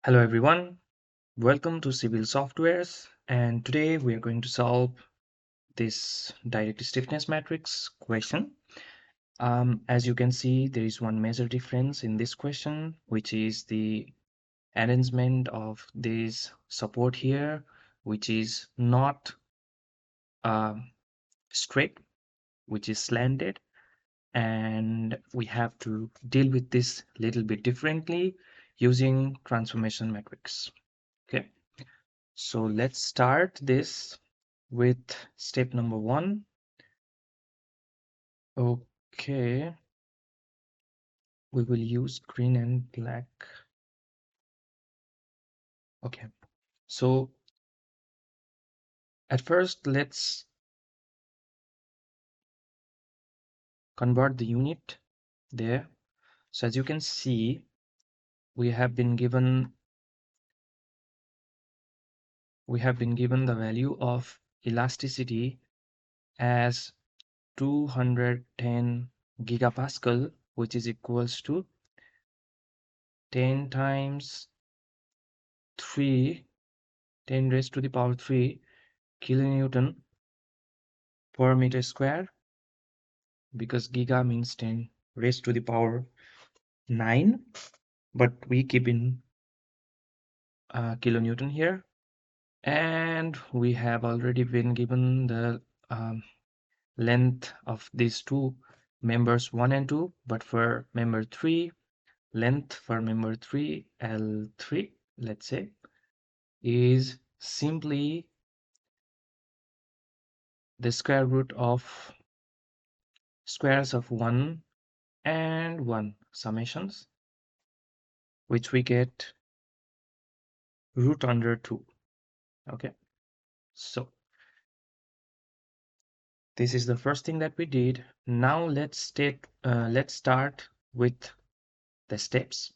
Hello everyone, welcome to Civil Softwares, and today we are going to solve this direct stiffness matrix question. As you can see, there is one major difference in this question, which is the arrangement of this support here, which is not straight, which is slanted, and we have to deal with this little bit differently using transformation matrix. Okay. So let's start this with step number 1. Okay, we will use green and black. Okay, so at first let's convert the unit there. So as you can see, we have been given the value of elasticity as 210 gigapascal, which is equals to 10 times 3, 10 raised to the power 3 kilonewton per meter square, because giga means 10 raised to the power 9, but we keep in kilonewton here. And we have already been given the length of these two members 1 and 2, but for member 3, length for member 3, L3, let's say, is simply the square root of squares of 1 and 1 summations, which we get root under 2. Okay, so this is the first thing that we did. Now let's start with the steps.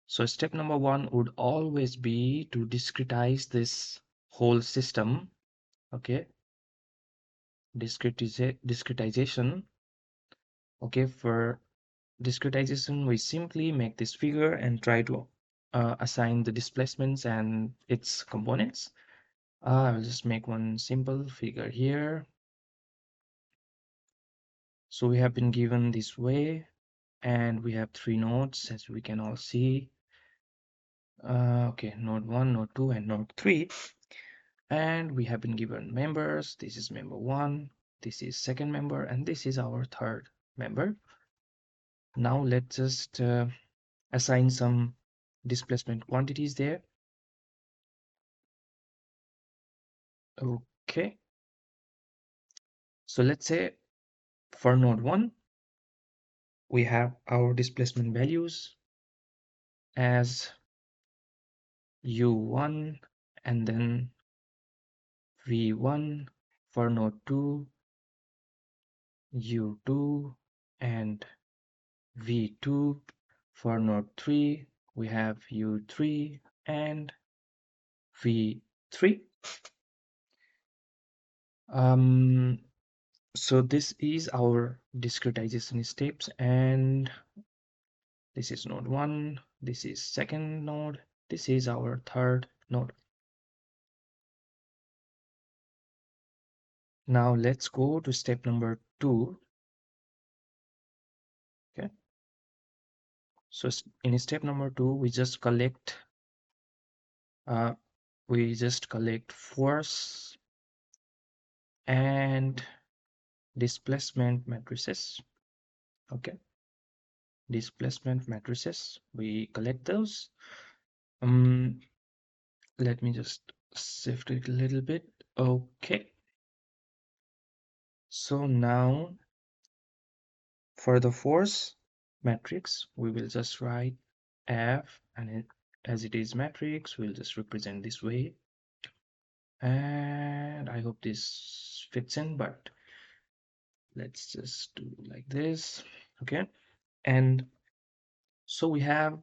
So step number 1 would always be to discretize this whole system. Okay, discretization. Okay, for discretization, we simply make this figure and try to assign the displacements and its components. I'll just make one simple figure here. So we have been given this way, and we have 3 nodes, as we can all see. Okay, node 1, node 2, and node 3. And we have been given members. This is member 1, this is second member, and this is our third member. Now let's just assign some displacement quantities there. Okay, so let's say for node 1, we have our displacement values as u1 and then v1. For node 2, u2 and v2. For node 3, we have u3 and v3. So this is our discretization steps, and this is node 1, this is second node, this is our third node. Now let's go to step number 2. Okay, so in step number 2, we just collect force and displacement matrices. Okay, displacement matrices, we collect those. Let me just shift it a little bit. Okay, so now for the force matrix, we will just write F, and as it is matrix, we'll just represent this way. And I hope this fits in, but let's just do like this. Okay, and so we have,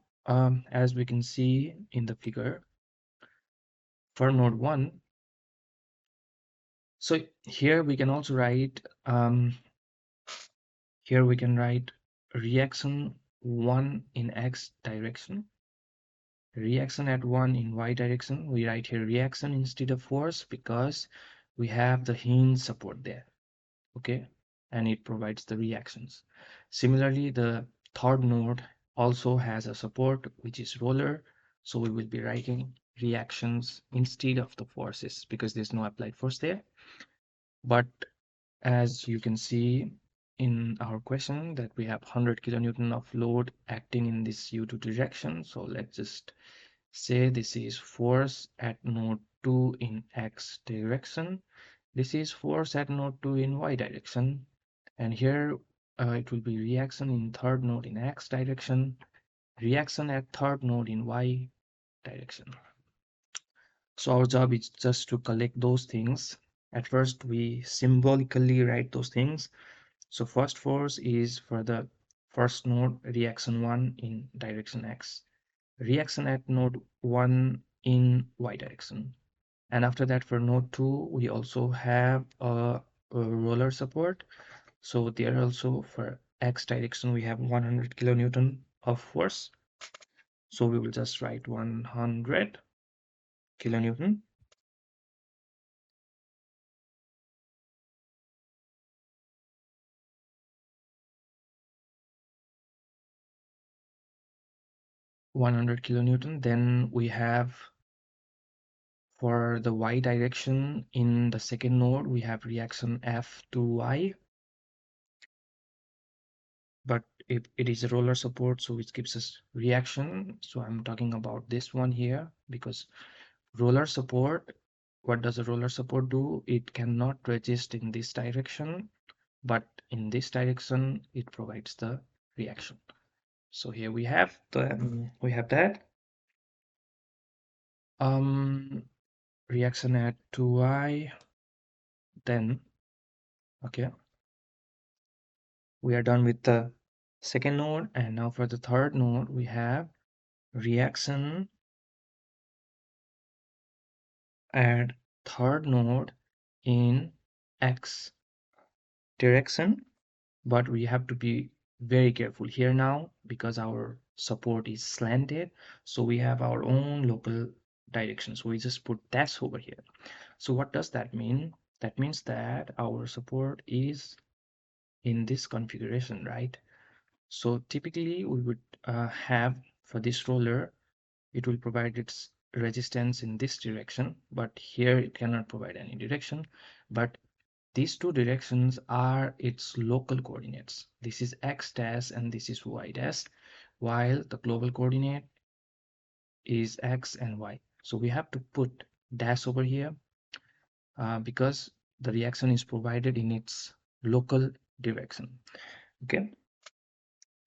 as we can see in the figure, for node 1, so here we can also write reaction 1 in x direction. reaction at 1 in y direction. We write here reaction instead of force because we have the hinge support there. Okay, and it provides the reactions. Similarly, the third node also has a support which is roller, so we will be writing reactions instead of the forces because there's no applied force there. But as you can see in our question that we have 100 kilonewton of load acting in this u2 direction, so let's just say this is force at node 2 in x direction, this is force at node 2 in y direction, and here it will be reaction in third node in x direction, reaction at third node in y direction. So our job is just to collect those things. At first we symbolically write those things. So first force is for the first node reaction 1 in direction x, reaction at node 1 in y direction, and after that for node 2 we also have a roller support. So there also for x direction we have 100 kilonewton of force. So we will just write 100 kilonewton. 100 kilonewton. Then we have for the y direction in the second node we have reaction F to y, but it is a roller support, so it gives us reaction. So I'm talking about this one here because roller support, what does a roller support do? It cannot resist in this direction, but in this direction it provides the reaction. So here we have that reaction at 2y. Then okay, we are done with the second node, and now for the third node we have reaction at third node in x direction, but we have to be very careful here now because our support is slanted, so we have our own local direction. So we just put dash over here. So what does that mean? That means that our support is in this configuration, right? So typically we would have for this roller, it will provide its resistance in this direction, but here it cannot provide any direction. But these two directions are its local coordinates. This is x dash and this is y dash, while the global coordinate is x and y. So we have to put dash over here because the reaction is provided in its local direction, okay,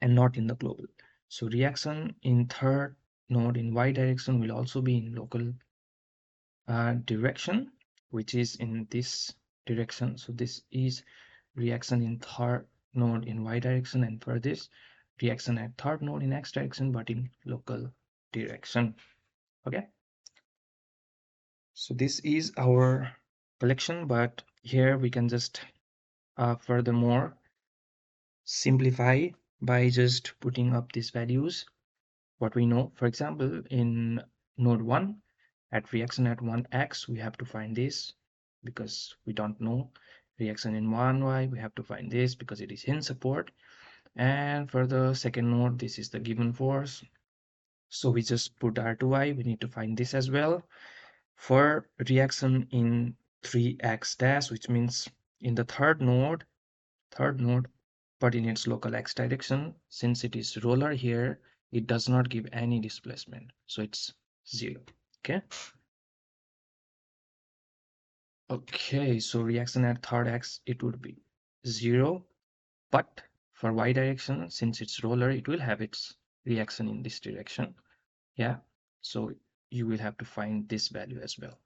and not in the global. So reaction in third node in y direction will also be in local direction, which is in this direction. So this is reaction in third node in y direction, and for this reaction at third node in x direction but in local direction. Okay, so this is our collection, but here we can just furthermore simplify by just putting up these values what we know. For example, in node 1 at reaction at 1x we have to find this because we don't know. Reaction in 1y we have to find this because it is hinge support. And for the second node, this is the given force. So we just put R2I, we need to find this as well. For reaction in 3x dash, which means in the third node, but in its local x direction, since it is roller here, it does not give any displacement. So it's 0, okay? Okay, so reaction at third x, it would be 0, but for y direction, since it's roller, it will have its reaction in this direction. Yeah, so you will have to find this value as well,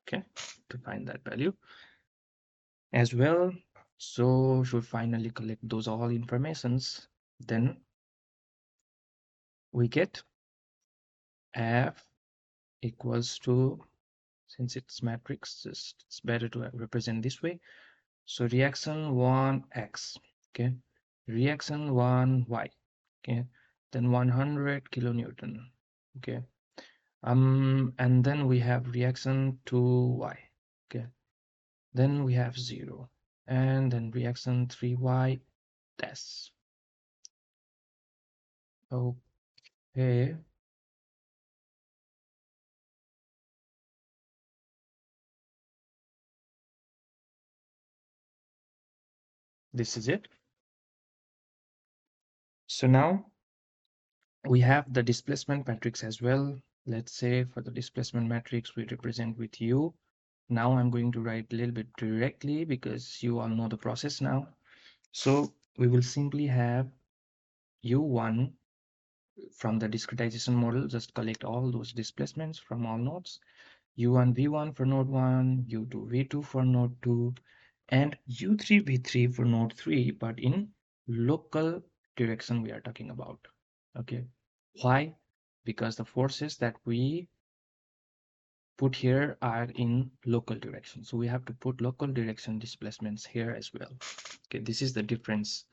okay, to find that value as well. So should finally collect those all informations, then we get f equals to, since it's matrix, just it's better to represent this way. So reaction 1x, okay, reaction 1y, okay, then 100 kilonewton, okay, And then we have reaction to y. Okay, then we have 0, and then reaction 3y dash. Okay, this is it. So now we have the displacement matrix as well. Let's say for the displacement matrix we represent with u. Now I'm going to write a little bit directly because you all know the process now. So we will simply have u1 from the discretization model, just collect all those displacements from all nodes. u1 v1 for node 1, u2 v2 for node 2, and u3 v3 for node 3, but in local direction we are talking about. Okay, why? Because the forces that we put here are in local direction, so we have to put local direction displacements here as well. Okay, this is the difference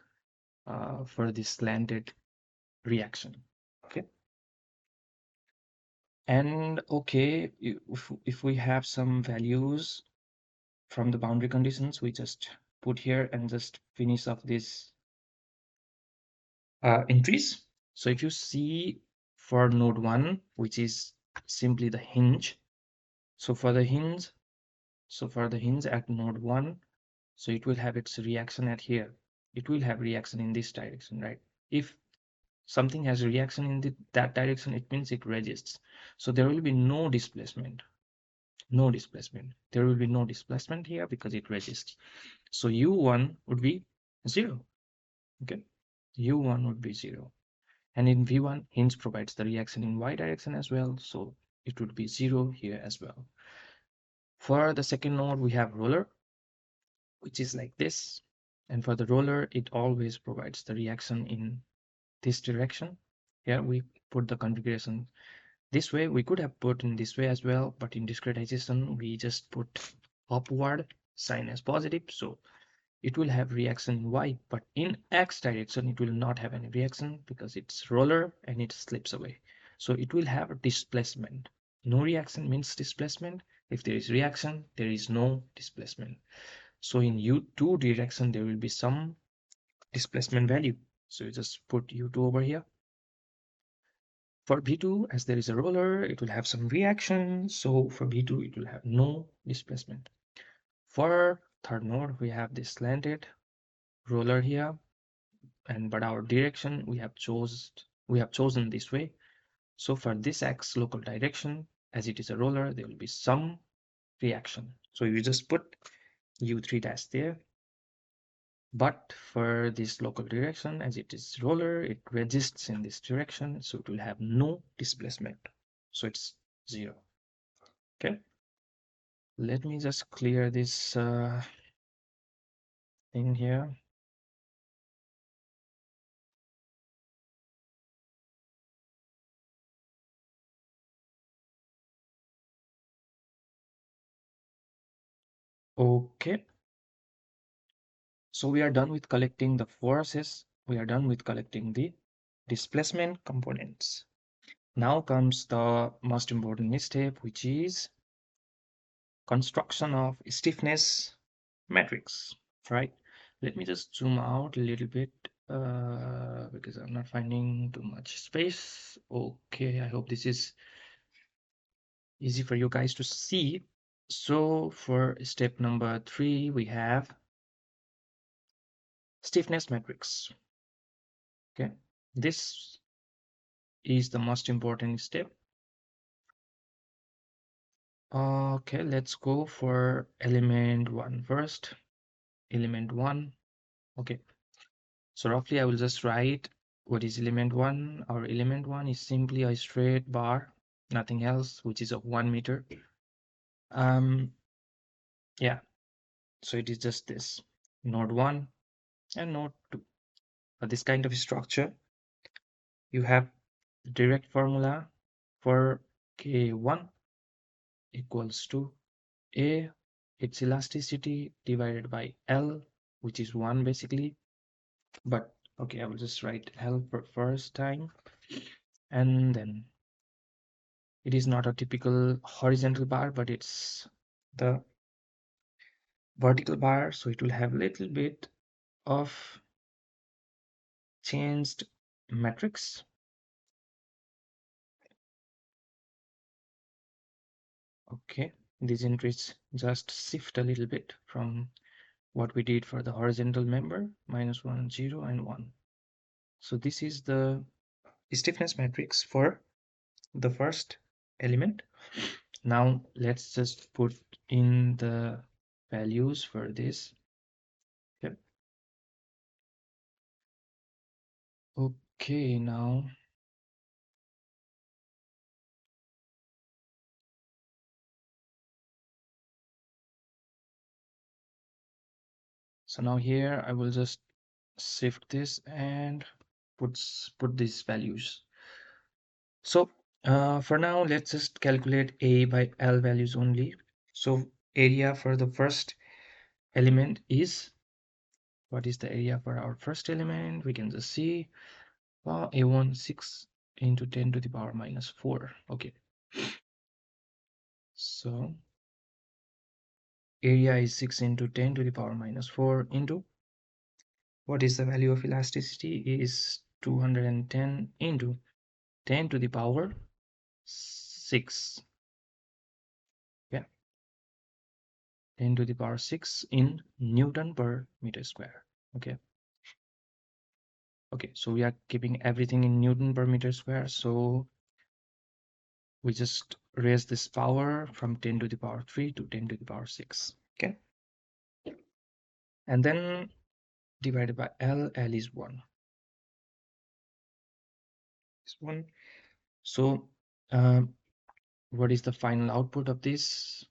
for this slanted reaction. Okay, and okay, if we have some values from the boundary conditions, we just put here and just finish off this entries. So if you see for node 1, which is simply the hinge, so for the hinge, at node 1, so it will have its reaction at here. It will have reaction in this direction, right? If something has reaction in that direction, it means it resists. So there will be no displacement. No displacement. There will be no displacement here because it resists. So u1 would be 0. Okay, u1 would be 0. And in v1, hinge provides the reaction in y direction as well, so it would be 0 here as well. For the second node, we have roller, which is like this. And for the roller, it always provides the reaction in this direction. Here we put the configuration this way. We could have put in this way as well, but in discretization, we just put upward sign as positive. So it will have reaction in y, but in x direction it will not have any reaction because it's roller and it slips away. So it will have a displacement. No reaction means displacement. If there is reaction, there is no displacement. So in u2 direction there will be some displacement value, so you just put u2 over here. For v2, as there is a roller, it will have some reaction, so for v2 it will have no displacement. For third node, we have this slanted roller here, and but our direction we have chosen this way. So for this x local direction, as it is a roller, there will be some reaction. So you just put u3 dash there. But for this local direction, as it is roller, it resists in this direction, so it will have no displacement. So it's 0. Okay. Let me just clear this thing here. Okay. So we are done with collecting the forces. We are done with collecting the displacement components. Now comes the most important step, which is construction of stiffness matrix, right? Let me just zoom out a little bit because I'm not finding too much space. Okay, I hope this is easy for you guys to see. So for step number 3, we have stiffness matrix. Okay, this is the most important step. Okay, let's go for element 1 first. Element 1. Okay, so roughly I will just write what is element 1. Our element 1 is simply a straight bar, nothing else, which is of 1 meter. Yeah, so it is just this node 1 and node 2. For this kind of structure, you have direct formula for K1 equals to A, its elasticity divided by L, which is 1 basically. But okay, I will just write L for first time, and then It is not a typical horizontal bar, but it's the vertical bar, so it will have a little bit of changed matrix. Okay, these entries just shift a little bit from what we did for the horizontal member, -1, 0, and 1. So this is the stiffness matrix for the first element. Now let's just put in the values for this. Yep. Okay, now so now here I will just shift this and put these values. So for now, let's just calculate A by L values only. So area for the first element is, what is the area for our first element? We can just see A1 6 into 10 to the power minus 4. Okay. So area is 6 into 10 to the power minus 4 into, what is the value of elasticity? Is 210 into 10 to the power 6. Yeah, 10 to the power 6 in Newton per meter square. Okay. Okay, so we are keeping everything in Newton per meter square. So we just raise this power from 10 to the power 3 to 10 to the power 6. Okay. And then divided by L, L is 1. It's 1. So what is the final output of this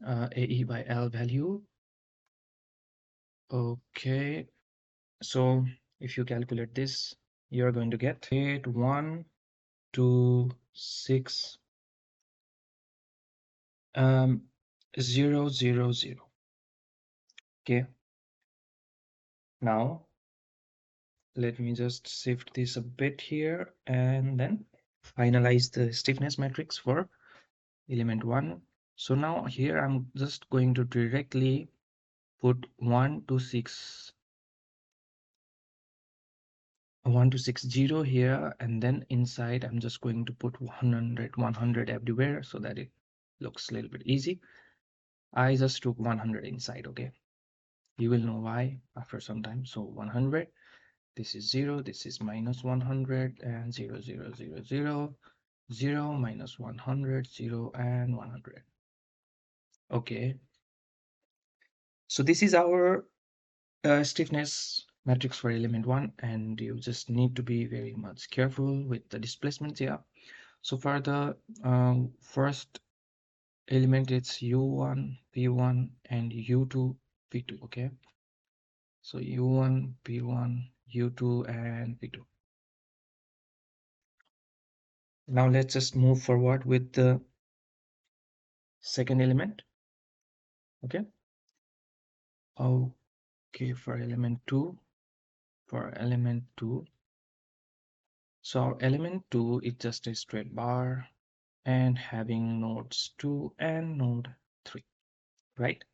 AE by L value? Okay, so if you calculate this, you're going to get 8, 1, 2, 6, 0, 0, 0. Okay, now let me just shift this a bit here and then finalize the stiffness matrix for element 1. So now here I'm just going to directly put 1 to 6 0 here, and then inside I'm just going to put 100 everywhere so that it looks a little bit easy. I just took 100 inside. Okay, you will know why after some time. So 100, this is 0, this is minus 100, and 0, 0, 0, 0, 0, minus 100, 0, and 100. Okay, so this is our stiffness matrix for element 1, and you just need to be very much careful with the displacements here. So for the first element, it's U1, P1, and U2, P2. Okay, so U1, P1, U2, and P2. Now let's just move forward with the second element. Okay. Okay, for element 2, so our element 2 is just a straight bar and having nodes 2 and node 3, right?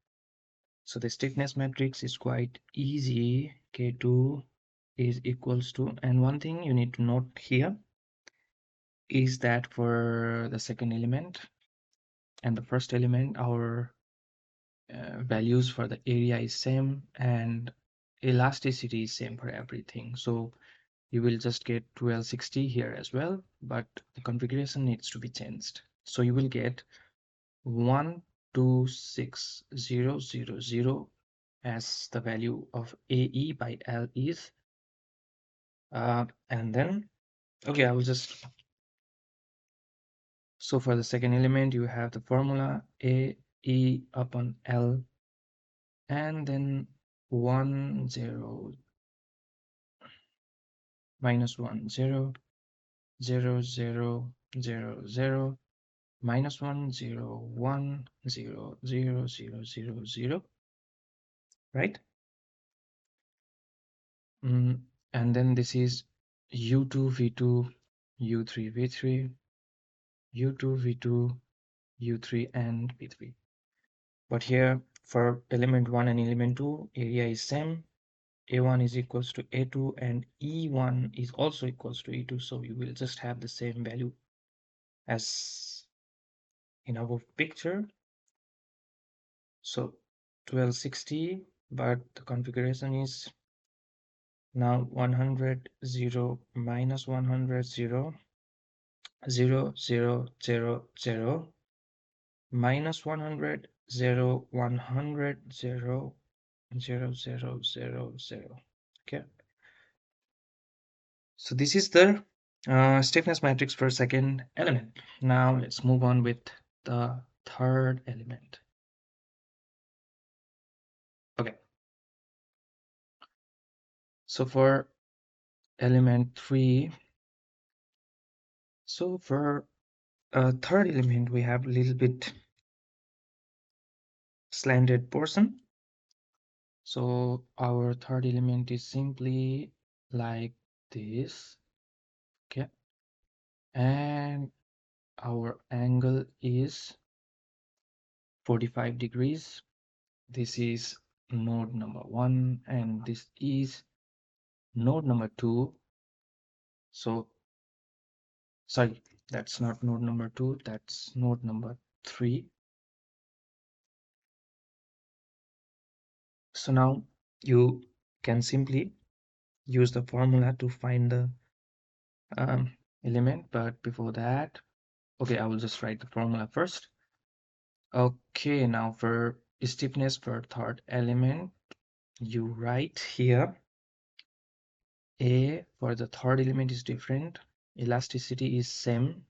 So the stiffness matrix is quite easy. K2 is equals to, and one thing you need to note here is that for the second element and the first element, our values for the area is same and elasticity is same for everything. So you will just get 1260 here as well, but the configuration needs to be changed. So you will get 126,000 as the value of AE by L is. And then, okay, I will just, so for the second element, you have the formula AE upon L, and then 1, 0, minus 1, 0, 0, 0, 0, 0, minus 1, 0, 1, 0, 0, 0, 0, 0, right? And then this is U2, V2, U3, V3, U2, V2, U3, and V3. But here for element 1 and element 2, area is same. A1 is equals to A2 and E1 is also equals to E2. So you will just have the same value as in our picture. So 1260, but the configuration is now 100, 0, minus 100, 0, 0, 0, 0, 0, minus 100, 0, 100, 0, 0, 0, 0, 0. Okay. So this is the stiffness matrix for second element. Now let's move on with the third element. Okay. So for element 3, so for third element, we have a little bit slanted portion. So our third element is simply like this. Okay. And our angle is 45 degrees. This is node number 1 and this is node number 2. So sorry, that's not node number 2, that's node number 3. So now you can simply use the formula to find the element, but before that, okay, I will just write the formula first. Okay, now for stiffness for third element, you write here A for the third element is different, elasticity is same,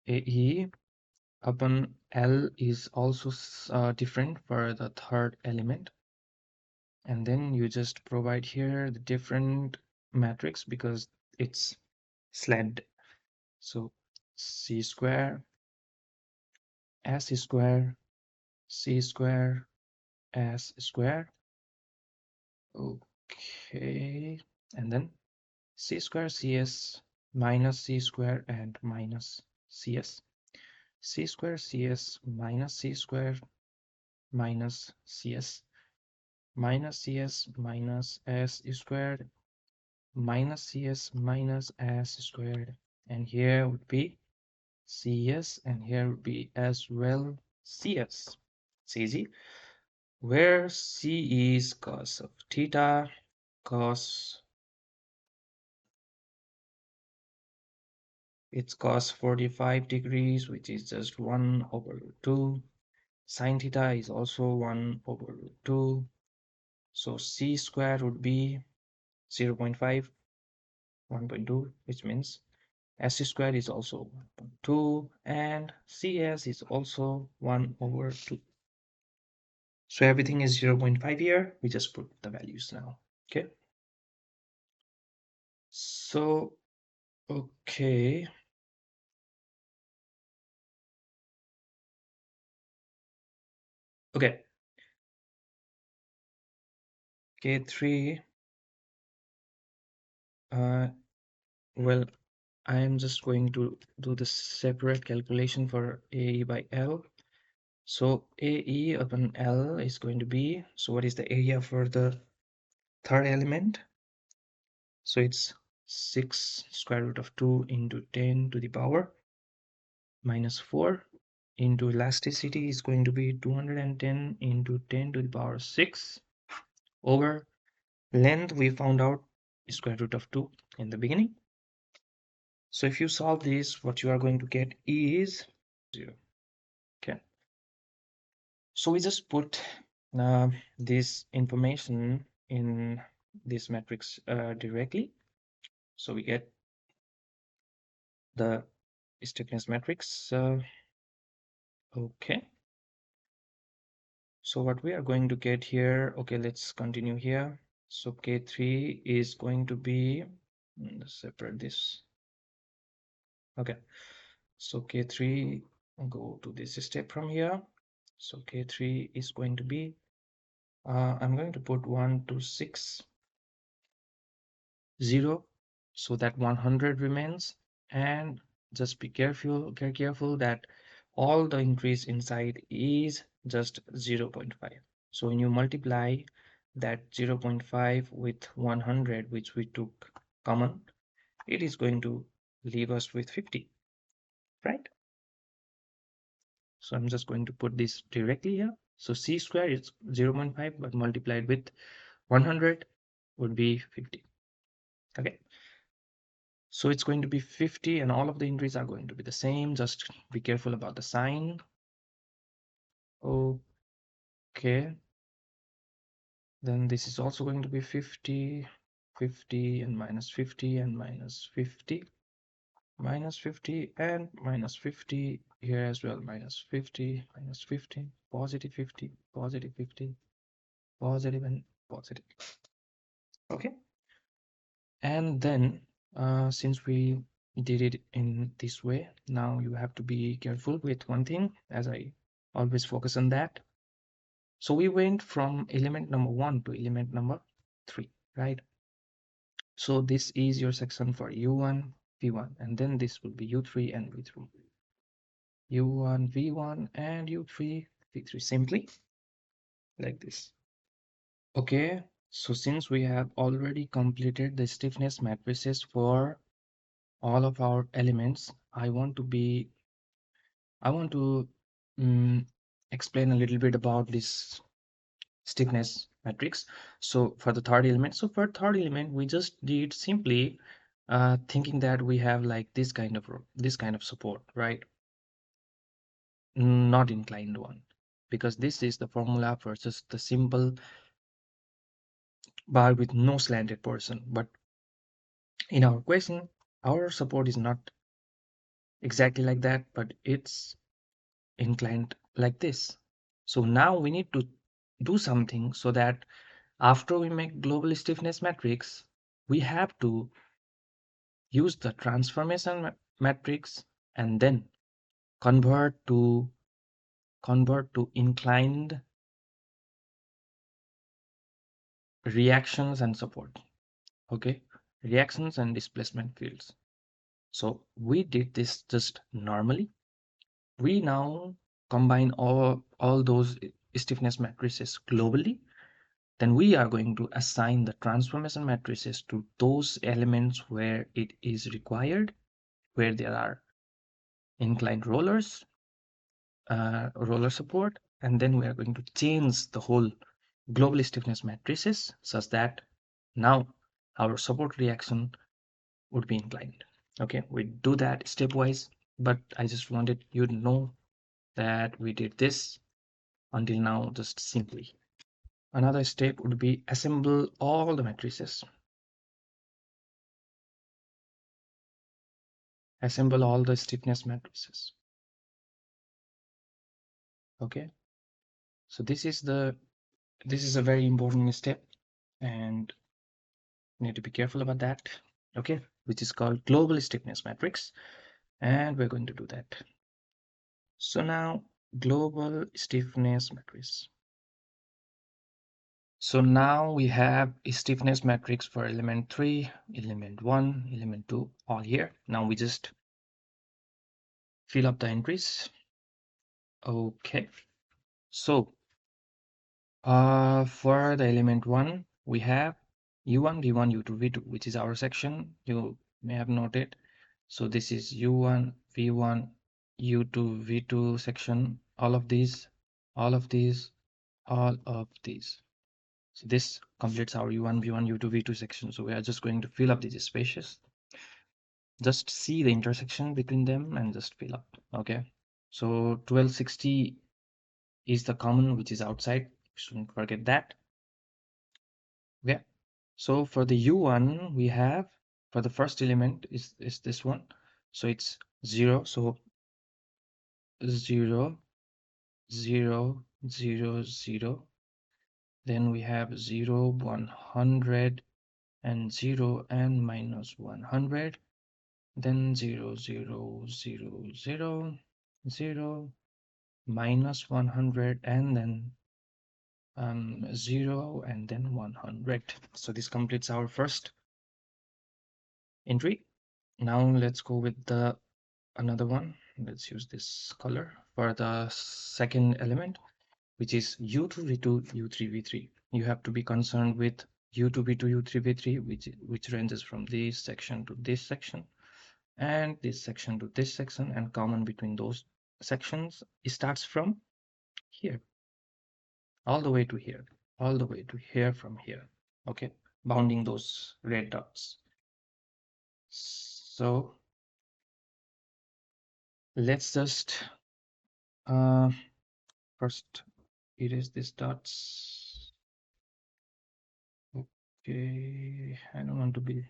AE upon L is also different for the third element. And then you just provide here the different matrix because it's slant. So C square, S square, C square, S square. Okay. And then C square, CS, minus C square, and minus CS. C square, CS, minus C square, minus CS, minus CS, minus S squared, minus CS, minus S squared. And here would be CS, and here would be as well CS. It's easy. Where C is cos of theta, cos, it's cos 45 degrees, which is just 1 over 2. Sine theta is also 1 over 2. So C squared would be 0 0.5, 1.2, which means S squared is also 1.2 and CS is also 1 over 2. So everything is 0 0.5 here. We just put the values now. Okay. So, okay. Okay. K3. Well, I am just going to do the separate calculation for AE by L. So AE upon L is going to be, so what is the area for the third element? So it's 6 square root of 2 into 10 to the power minus 4 into elasticity is going to be 210 into 10 to the power 6 over length we found out square root of 2 in the beginning. So if you solve this, what you are going to get is 0. Okay. So we just put this information in this matrix directly. So we get the stiffness matrix. Okay. So what we are going to get here, okay, let's continue here. So K3 is going to be, let's separate this. Okay. So K3, go to this step from here. So K3 is going to be, I'm going to put 1 to 6, 0, so that 100 remains, and just be careful that all the increase inside is just 0.5. So when you multiply that 0.5 with 100, which we took common, it is going to leave us with 50, right? So I'm just going to put this directly here. So c squared is 0.5, but multiplied with 100 would be 50. Okay. So it's going to be 50, and all of the entries are going to be the same. Just be careful about the sign. Okay. Then this is also going to be 50, 50, and minus 50, and minus 50, minus 50, and minus 50 here as well. Minus 50, minus 50, positive 50, positive 50, positive, and positive. Okay. And then since we did it in this way, now you have to be careful with one thing, as I always focus on that. So we went from element number 1 to element number 3, right? So this is your section for u1, v1, and then this will be u3 and v3. u1, v1, and u3, v3, simply like this. Okay, so since we have already completed the stiffness matrices for all of our elements, I want to explain a little bit about this stiffness matrix. So for the third element, we just did simply thinking that we have like this kind of support, right? Not inclined one, because this is the formula for just the simple bar with no slanted portion. But in our question, our support is not exactly like that, but it's inclined like this. So now we need to do something so that after we make global stiffness matrix, we have to use the transformation matrix and then convert to inclined reactions and support. Okay, reactions and displacement fields. So we did this just normally. We now combine all those stiffness matrices globally. Then we are going to assign the transformation matrices to those elements where it is required, where there are inclined rollers, roller support, and then we are going to change the whole global stiffness matrices such that now our support reaction would be inclined. Okay, we do that stepwise, but I just wanted you to know that we did this until now just simply. Another step would be assemble all the matrices. Assemble all the stiffness matrices. Okay, so this is a very important step, and you need to be careful about that. Okay, which is called global stiffness matrix, and we're going to do that. So now global stiffness matrix. So now we have a stiffness matrix for element 3, element 1, element 2, all here. Now we just fill up the entries. Okay, so for the element 1, we have u1, v1, u2, v2, which is our section. You may have noted. So this is u1, v1, u2, v2 section. All of these, all of these, all of these. So this completes our u1, v1, u2, v2 section. So we are just going to fill up these spaces. Just see the intersection between them and just fill up. Okay. So 1260 is the common, which is outside. Shouldn't forget that. Okay. So for the u1, we have, for the first element is this one. So it's 0. So 0, 0, 0, 0. Then we have 0, 100, and 0 and minus 100. Then 0, 0, 0, 0, 0, minus 100, and then 0, and then 100. So this completes our first entry. Now let's go with the another one. Let's use this color for the second element, which is U2, V2, U3, V3. You have to be concerned with U2, V2, U3, V3, which ranges from this section to this section, and this section to this section, and common between those sections it starts from here all the way to here, all the way to here from here. Okay, bounding those red dots. So let's just first erase these dots. Okay, I don't want to be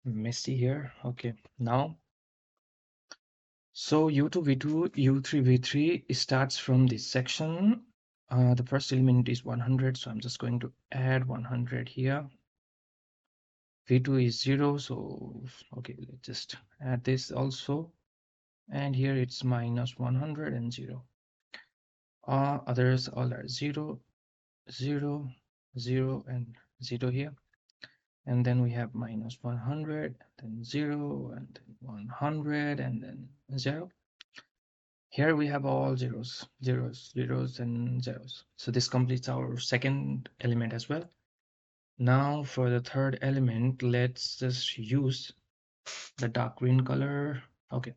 messy here. Okay, now so U2, V2, U3, V3 starts from this section. The first element is 100, so I'm just going to add 100 here. V2 is 0, so okay, let's just add this also. And here it's minus 100 and 0. Others all are 0, 0, 0, and 0 here. And then we have minus 100, then 0, and then 100, and then 0. Here we have all zeros, zeros, zeros, and zeros. So this completes our second element as well. Now for the third element, let's just use the dark green color. Okay.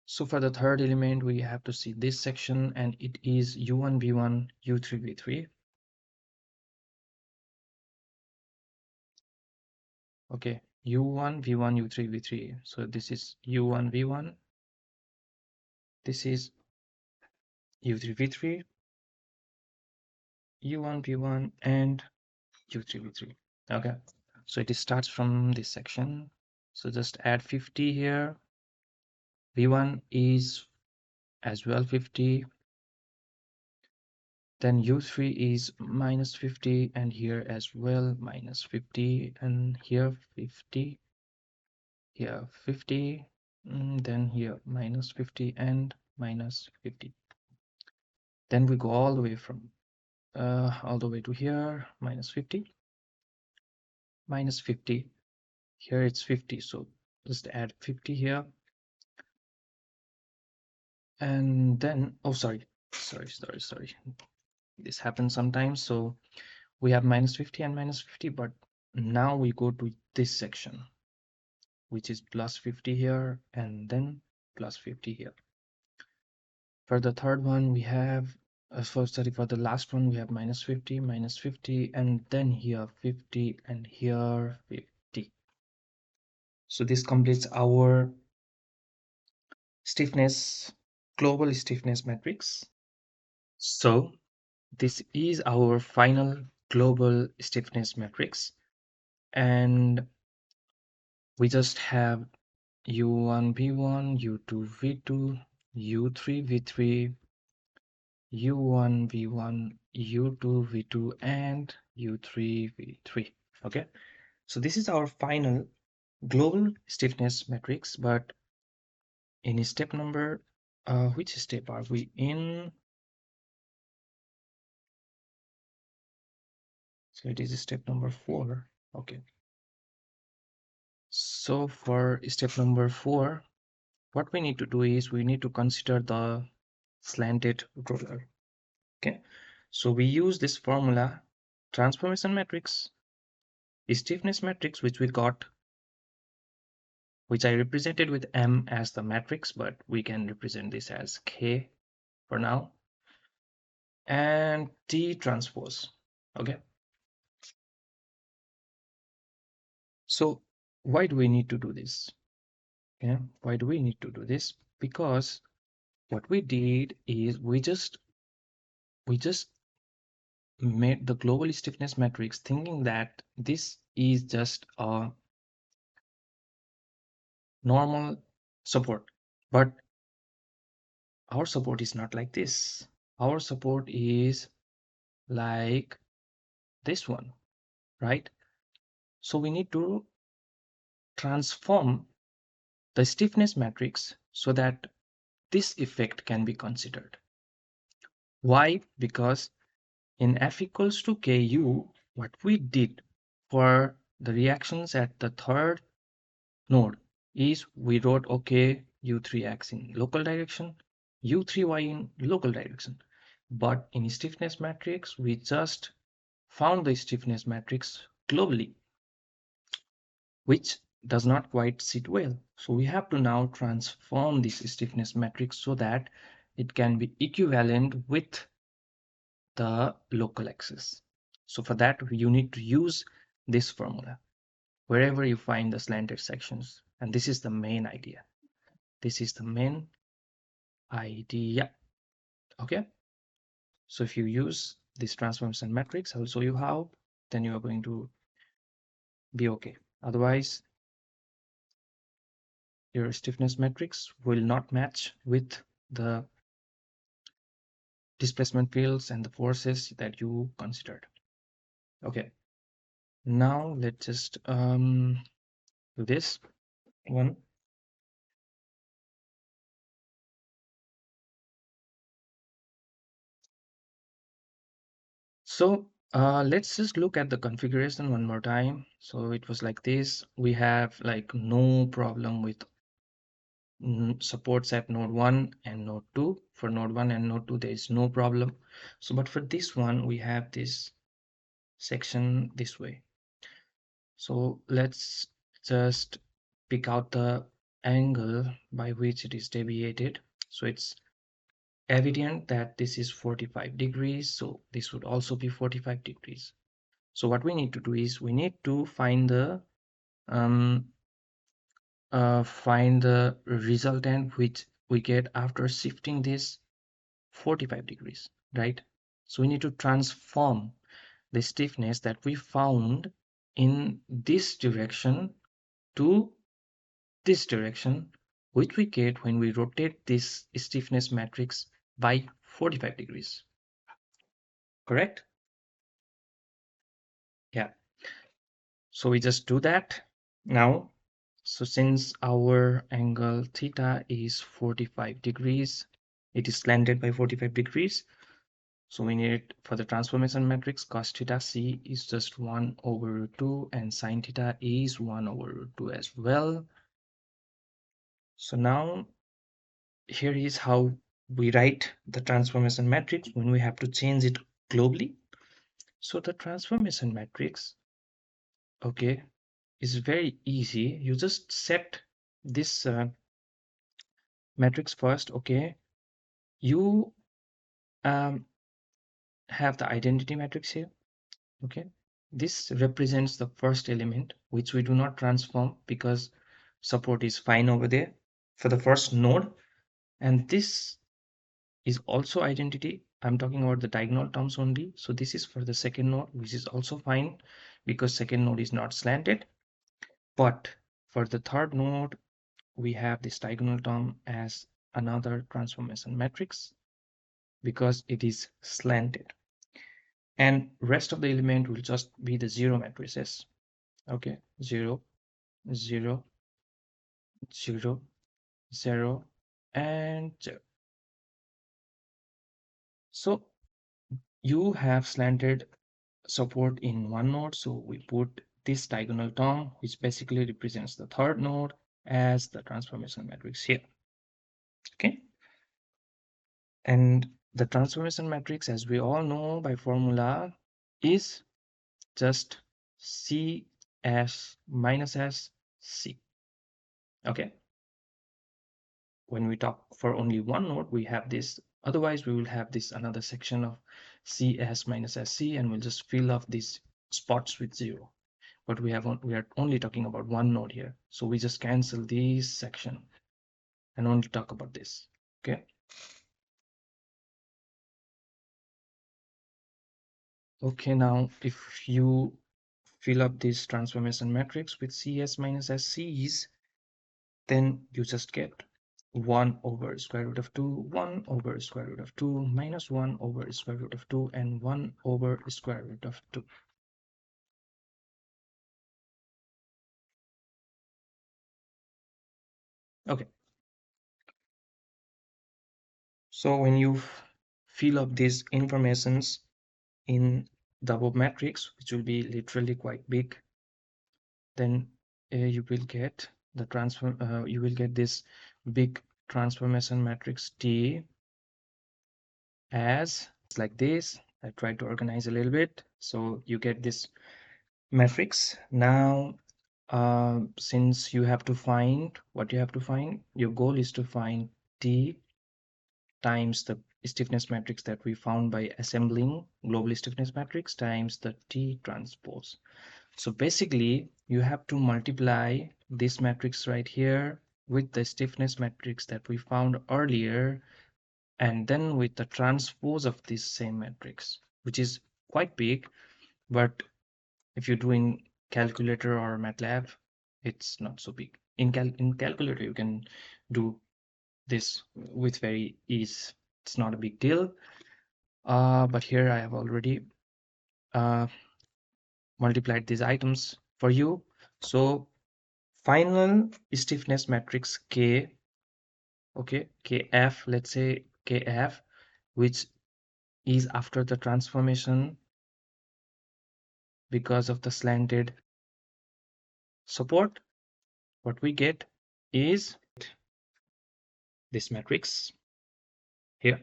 So for the third element, we have to see this section, and it is U1, V1, U3, V3. Okay, U1, V1, U3, V3. So this is U1, V1. This is U3, V3, U1, V1, and U3, V3. Okay, so it starts from this section. So just add 50 here. V1 is as well 50. Then U3 is minus 50, and here as well minus 50, and here 50. Here 50, then here minus 50 and minus 50. Then we go all the way from all the way to here, minus 50, minus 50. Here it's 50, so just add 50 here. And then, oh, sorry. This happens sometimes. So we have minus 50 and minus 50, but now we go to this section, which is plus 50 here, and then plus 50 here. For the third one, we have, for the last one, we have minus 50, and then here 50, and here 50. So this completes our stiffness, global stiffness matrix. So this is our final global stiffness matrix. And we just have U1, V1, U2, V2, U3, V3, U1, V1, U2, V2, and U3, V3. Okay, so this is our final global stiffness matrix. But in step number, which step are we in? So it is step number 4. Okay. So for step number 4, what we need to do is we need to consider the slanted roller. Okay, so we use this formula, transformation matrix, stiffness matrix, which we got, which I represented with M as the matrix, but we can represent this as K for now, and T transpose. Okay, so why do we need to do this? Yeah, why do we need to do this? Because what we did is we just made the global stiffness matrix thinking that this is just a normal support, but our support is not like this. Our support is like this one, right? So we need to transform the stiffness matrix so that this effect can be considered. Why? Because in F equals to KU, what we did for the reactions at the third node is we wrote okay u3x in local direction, u3y in local direction, but in stiffness matrix we just found the stiffness matrix globally, which does not quite sit well. So we have to now transform this stiffness matrix so that it can be equivalent with the local axis. So for that, you need to use this formula wherever you find the slanted sections. And this is the main idea. This is the main idea. Okay. So if you use this transformation matrix, I will show you how, then you are going to be okay. Otherwise, your stiffness matrix will not match with the displacement fields and the forces that you considered. Okay, now let's just do this one. So let's just look at the configuration one more time. So it was like this. We have like no problem with supports at node 1 and node 2. For node 1 and node 2, there is no problem. So, but for this one, we have this section this way. So let's just pick out the angle by which it is deviated. So it's evident that this is 45 degrees. So this would also be 45 degrees. So what we need to do is we need to find the resultant which we get after shifting this 45 degrees, right? So we need to transform the stiffness that we found in this direction to this direction, which we get when we rotate this stiffness matrix by 45 degrees. Correct? Yeah. So we just do that now. So since our angle theta is 45 degrees, it is slanted by 45 degrees. So we need for the transformation matrix cos theta c is just 1 over root 2 and sin theta is 1 over root 2 as well. So now here is how we write the transformation matrix when we have to change it globally. So the transformation matrix, okay, is very easy. You just set this matrix first, okay. You have the identity matrix here, okay. This represents the first element, which we do not transform because support is fine over there for the first node. And this is also identity. I'm talking about the diagonal terms only. So this is for the second node, which is also fine because second node is not slanted. But for the third node, we have this diagonal term as another transformation matrix because it is slanted. And rest of the element will just be the zero matrices. Okay, 0, 0, 0, 0, and 0. So you have slanted support in one node, so we put this diagonal term, which basically represents the third node, as the transformation matrix here. Okay, and the transformation matrix, as we all know by formula, is just C S minus S C. Okay, when we talk for only one node, we have this. Otherwise, we will have this another section of CS minus SC, and we'll just fill up these spots with 0. But we are only talking about one node here, so we just cancel this section and only talk about this. Okay. Okay, now if you fill up this transformation matrix with CS minus SCs, then you just get 1 over square root of 2, 1 over square root of 2, minus 1 over square root of 2, and 1 over square root of 2. Okay. So when you fill up these informations in the above matrix, which will be literally quite big, then you will get the you will get this big transformation matrix T as like this. I tried to organize a little bit. So you get this matrix. Now, since you have to find what you have to find, your goal is to find T times the stiffness matrix that we found by assembling global stiffness matrix times the T transpose. So basically, you have to multiply this matrix right here with the stiffness matrix that we found earlier, and then with the transpose of this same matrix, which is quite big, but if you do in calculator or MATLAB, it's not so big. In calculator, you can do this with very ease. It's not a big deal. But here I have already uh, multiplied these items for you. So final stiffness matrix K, okay, KF, let's say KF, which is after the transformation because of the slanted support, what we get is this matrix here.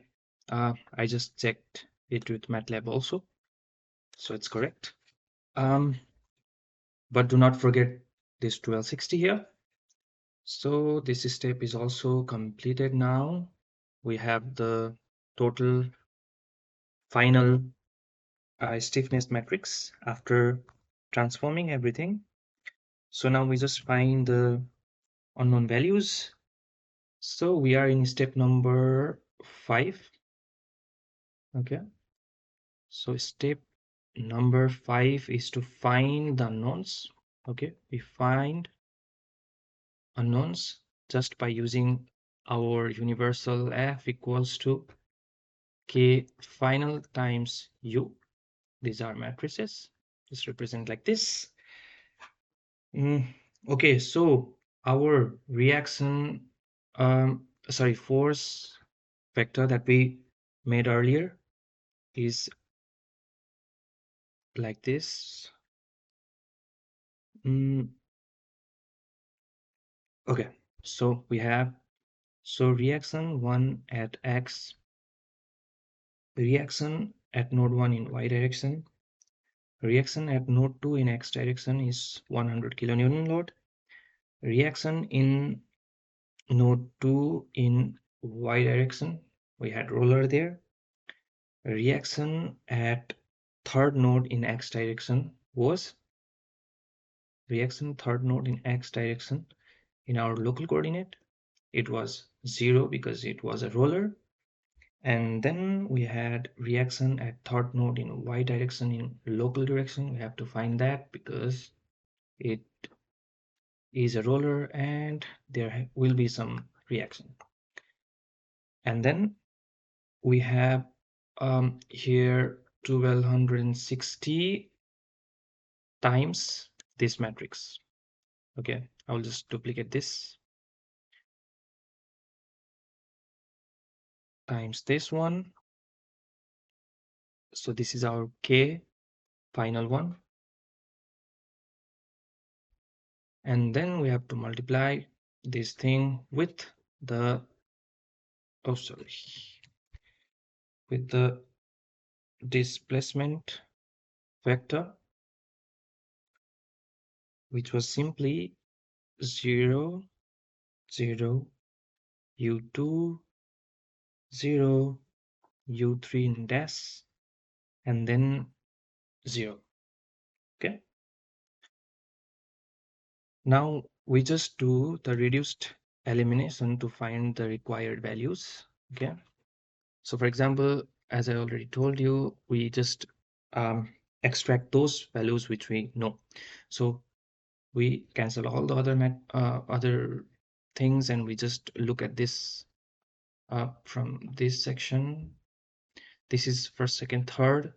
I just checked it with MATLAB also, so it's correct. But do not forget this 1260 here. So this step is also completed now. We have the total final stiffness matrix after transforming everything. So now we just find the unknown values. So we are in step number 5. Okay. So step number 5 is to find the unknowns. Okay. We find unknowns just by using our universal F equals to K final times U. These are matrices. Just represent like this. Okay, so our reaction, force vector that we made earlier is like this. Okay, so we have reaction 1 at X, reaction at node 1 in Y direction, reaction at node 2 in X direction is 100 kilonewton load, reaction in node 2 in Y direction, we had roller there, reaction at third node in X direction was reaction third node in X direction in our local coordinate. It was 0 because it was a roller. And then we had reaction at third node in Y direction in local direction. We have to find that because it is a roller and there will be some reaction. And then we have here 1260 times this matrix. Okay, I'll just duplicate this times this one. So this is our K final one. And then we have to multiply this thing with the, oh sorry, with the displacement vector, which was simply 0, 0, u2, 0, u3 in dash, and then 0. Okay. Now we just do the reduced elimination to find the required values. Okay. So for example, as I already told you, we just extract those values which we know. So we cancel all the other things and we just look at this from this section. This is first, second, third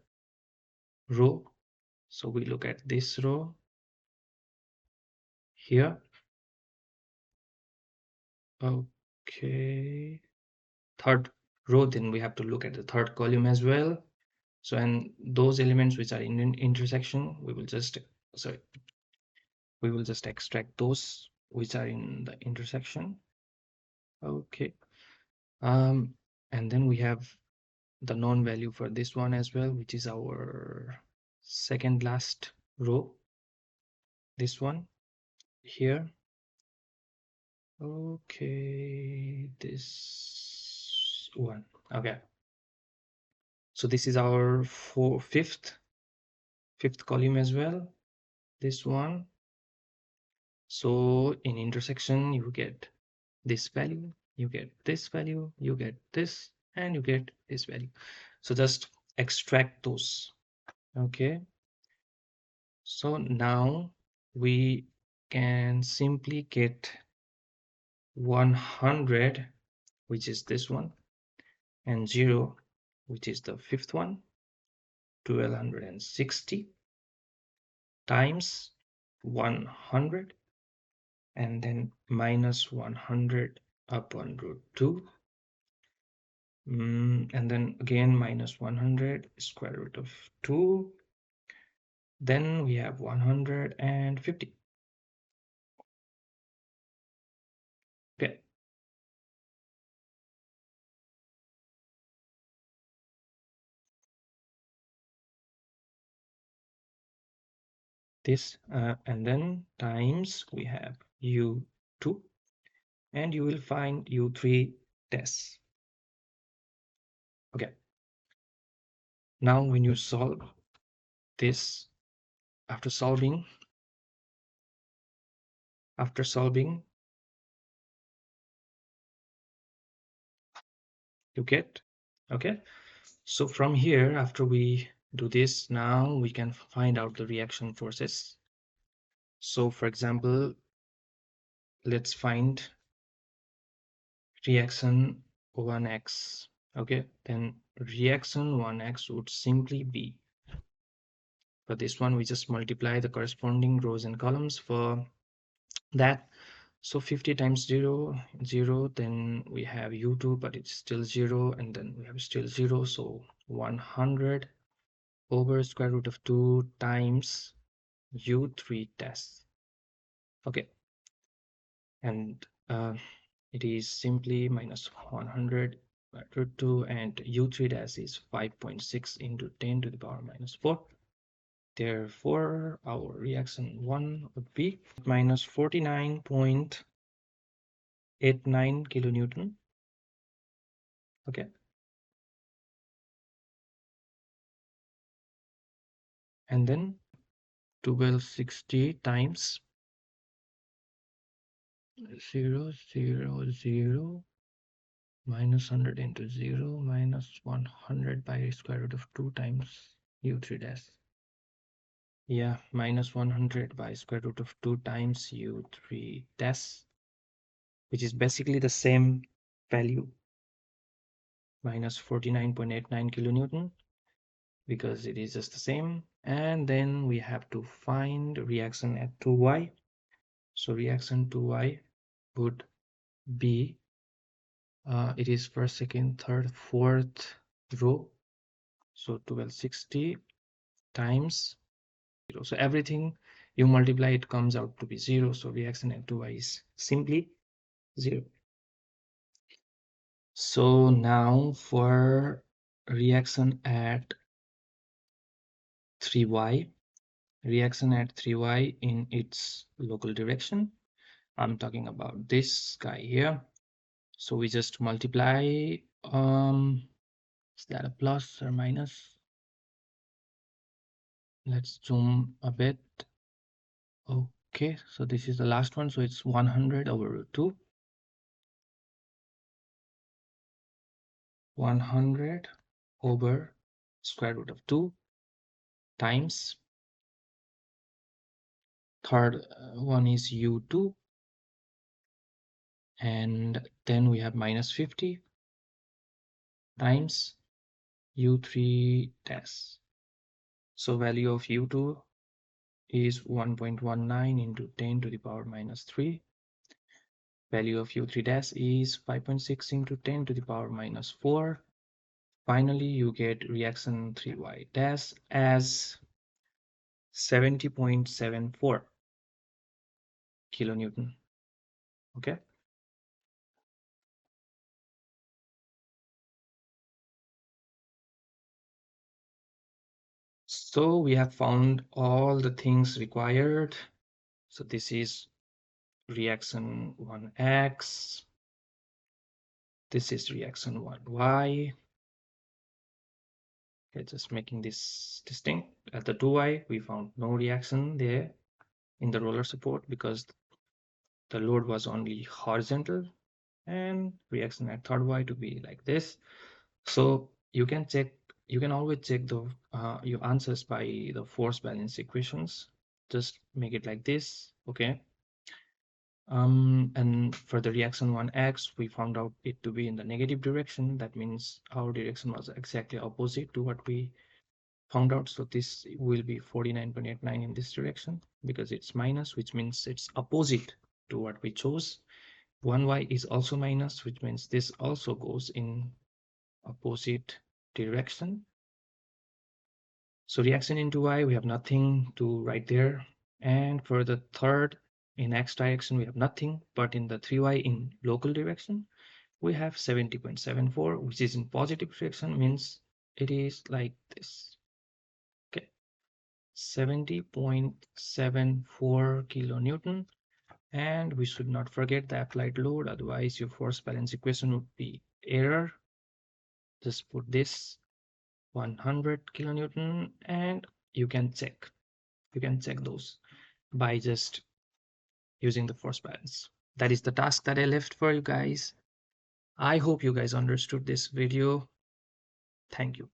row. So we look at this row here. Okay, third row, then we have to look at the third column as well. So, and those elements which are in an intersection, we will just, sorry, we will just extract those which are in the intersection. Okay. And then we have the known value for this one as well, which is our second last row, this one here. Okay, this one. Okay, so this is our fifth column as well, this one. So in intersection you get this value, you get this value, you get this, and you get this value. So just extract those. Okay, so now we can simply get 100, which is this one, and 0, which is the fifth one, 1260 times 100, and then minus 100 upon root 2, and then again minus 100 square root of 2, then we have 150. Okay, this and then times we have u2, and you will find u3 tests. Okay, now when you solve this, after solving you get, okay, so from here, after we do this, now we can find out the reaction forces. So for example, let's find reaction 1x. Okay, then reaction 1x would simply be, for this one we just multiply the corresponding rows and columns for that. So 50 times 0, 0, then we have u2, but it's still 0, and then we have still 0, so 100 over square root of 2 times u3 tests. Okay, and it is simply minus 100 root 2, and u3 dash is 5.6 into 10 to the power minus 4. Therefore, our reaction 1 would be minus 49.89 kilonewton. Okay. And then 1260 times 0, 0, 0, minus 100 into 0, minus 100 by square root of 2 times u3 dash. Yeah, minus 100 by square root of 2 times u3 dash, which is basically the same value, minus 49.89 kilonewton, because it is just the same. And then we have to find reaction at 2y. So reaction 2y would be, it is first, second, third, fourth row. So 1260 times 0. So everything you multiply, it comes out to be 0. So reaction at 2y is simply 0. So now for reaction at 3y, in its local direction, I'm talking about this guy here. So we just multiply, is that a plus or minus? Let's zoom a bit. Okay, so this is the last one, so it's 100 over root 2. 100 over square root of 2 times, third one is u2, and then we have minus 50 times u3 dash. So value of u2 is 1.19 into 10 to the power minus 3. Value of u3 dash is 5.6 into 10 to the power minus 4. Finally, you get reaction 3y dash as 70.74. kilonewton. Okay. So we have found all the things required. So this is reaction 1x. This is reaction 1y. Okay, just making this distinct. At the 2y, we found no reaction there in the roller support because the load was only horizontal, and reaction at third y to be like this. So you can always check the your answers by the force balance equations. Just make it like this, okay? And for the reaction 1x, we found out it to be in the negative direction. That means our direction was exactly opposite to what we found out. So this will be 49.89 in this direction because it's minus, which means it's opposite to what we chose. 1y is also minus, which means this also goes in opposite direction. So reaction into y, we have nothing to write there. And for the third, in x direction, we have nothing, but in the 3y in local direction, we have 70.74, which is in positive direction, means it is like this. Okay, 70.74 kilonewton. And we should not forget the applied load, otherwise your force balance equation would be error. Just put this 100 kilonewton and you can check those by just using the force balance. That is the task that I left for you guys. I hope you guys understood this video. Thank you.